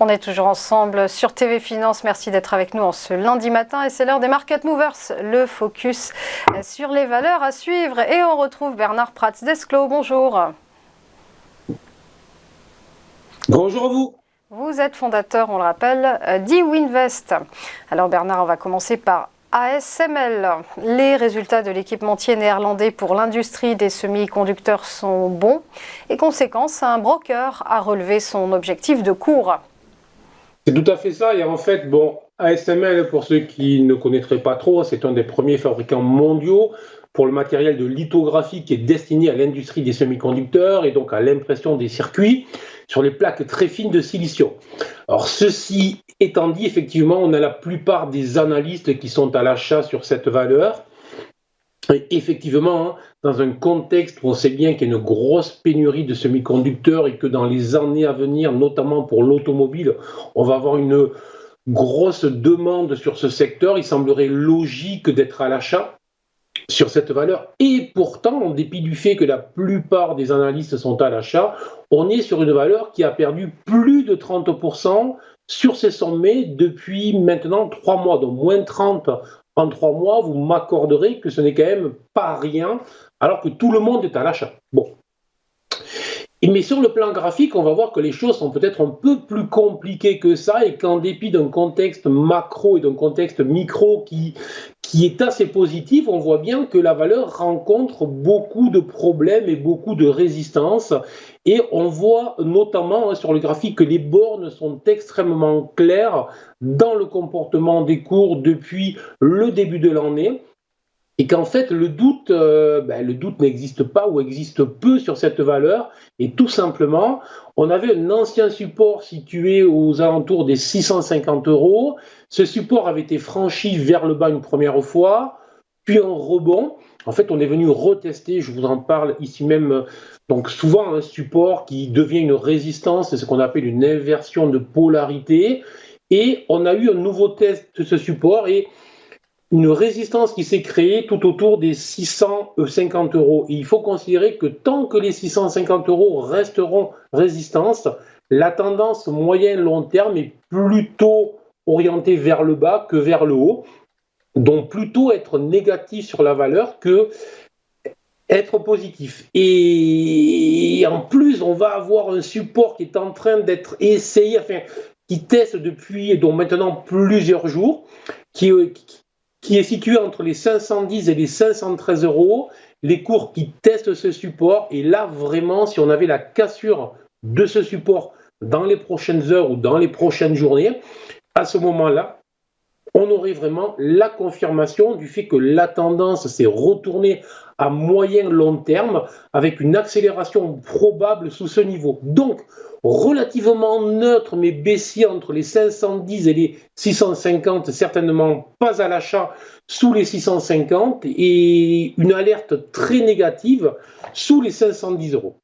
On est toujours ensemble sur TV Finance. Merci d'être avec nous en ce lundi matin. Et c'est l'heure des Market Movers, le focus sur les valeurs à suivre. Et on retrouve Bernard Prats d'Esclos. Bonjour. Bonjour à vous. Vous êtes fondateur, on le rappelle, d'Ewinvest. Alors Bernard, on va commencer par ASML. Les résultats de l'équipementier néerlandais pour l'industrie des semi-conducteurs sont bons et conséquence, un broker a relevé son objectif de cours. C'est tout à fait ça. Et en fait, ASML, pour ceux qui ne connaîtraient pas trop, c'est un des premiers fabricants mondiaux pour le matériel de lithographie qui est destiné à l'industrie des semi-conducteurs et donc à l'impression des circuits sur les plaques très fines de silicium. Alors, ceci étant dit, effectivement, on a la plupart des analystes qui sont à l'achat sur cette valeur. Et effectivement, dans un contexte où on sait bien qu'il y a une grosse pénurie de semi-conducteurs et que dans les années à venir, notamment pour l'automobile, on va avoir une grosse demande sur ce secteur, il semblerait logique d'être à l'achat sur cette valeur. Et pourtant, en dépit du fait que la plupart des analystes sont à l'achat, on est sur une valeur qui a perdu plus de 30% sur ses sommets depuis maintenant 3 mois, donc moins 30 en 3 mois, vous m'accorderez que ce n'est quand même pas rien, alors que tout le monde est à l'achat. Mais sur le plan graphique, on va voir que les choses sont peut-être un peu plus compliquées que ça et qu'en dépit d'un contexte macro et d'un contexte micro qui est assez positif, on voit bien que la valeur rencontre beaucoup de problèmes et beaucoup de résistances. Et on voit notamment sur le graphique que les bornes sont extrêmement claires dans le comportement des cours depuis le début de l'année. Et qu'en fait, le doute n'existe pas ou existe peu sur cette valeur. Et tout simplement, on avait un ancien support situé aux alentours des 650 €. Ce support avait été franchi vers le bas une première fois, puis un rebond. En fait, on est venu retester, je vous en parle ici même, donc souvent un support qui devient une résistance, c'est ce qu'on appelle une inversion de polarité. Et on a eu un nouveau test de ce support et une résistance qui s'est créée tout autour des 650 €. Et il faut considérer que tant que les 650 € resteront résistance, la tendance moyen-long terme est plutôt orientée vers le bas que vers le haut. Donc plutôt être négatif sur la valeur que être positif. Et en plus, on va avoir un support qui est en train d'être essayé, qui teste depuis donc maintenant plusieurs jours, qui est situé entre les 510 et les 513 €, les cours qui testent ce support. Et là, vraiment, si on avait la cassure de ce support dans les prochaines heures ou dans les prochaines journées, à ce moment-là, on aurait vraiment la confirmation du fait que la tendance s'est retournée à moyen-long terme avec une accélération probable sous ce niveau. Donc, relativement neutre mais baissier entre les 510 et les 650, certainement pas à l'achat sous les 650 et une alerte très négative sous les 510 €.